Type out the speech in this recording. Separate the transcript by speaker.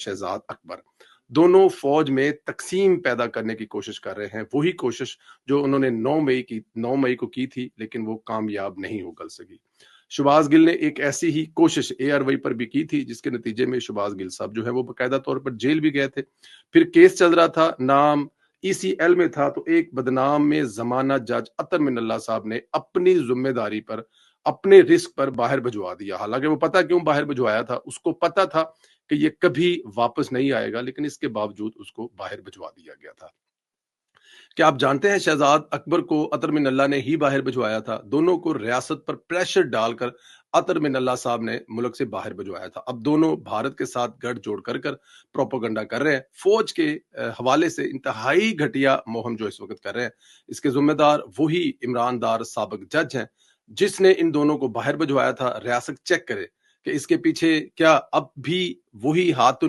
Speaker 1: शहजाद अकबर। दोनों फौज में तकसीम पैदा करने की कोशिश कर रहे हैं। वही कोशिश जो उन्होंने 9 मई को की थी, लेकिन वो कामयाब नहीं हो सकी। शहबाज गिल ने एक ऐसी ही कोशिश एआरवाई पर भी की थी, जिसके नतीजे में शहबाज गिल साहब जो है वो बाकायदा तौर पर जेल भी गए थे। फिर केस चल रहा था, नाम ईसीएल में था, तो एक बदनाम में जमाना जज अतर मिनल्ला साहब ने अपनी जिम्मेदारी पर, अपने रिस्क पर बाहर भिजवा दिया। हालांकि वो पता क्यों बाहर भिजवाया था, उसको पता था कि ये कभी वापस नहीं आएगा, लेकिन इसके बावजूद उसको बाहर भिजवा दिया गया था। क्या आप जानते हैं शहजाद अकबर को अतर मिनल्ला ने ही बाहर भिजवाया था? दोनों को रियासत पर प्रेशर डालकर अतर मिनल्ला साहब ने मुल्क से बाहर भिजवाया था। अब दोनों भारत के साथ गठजोड़ कर प्रोपेगेंडा कर रहे हैं। फौज के हवाले से इंतहाई घटिया मुहिम जो इस वक्त कर रहे हैं, इसके जिम्मेदार वही इमरान दार साबिक जज हैं, जिसने इन दोनों को बाहर भिजवाया था। रियासत चेक करे कि इसके पीछे क्या अब भी वही हाथ तो नहीं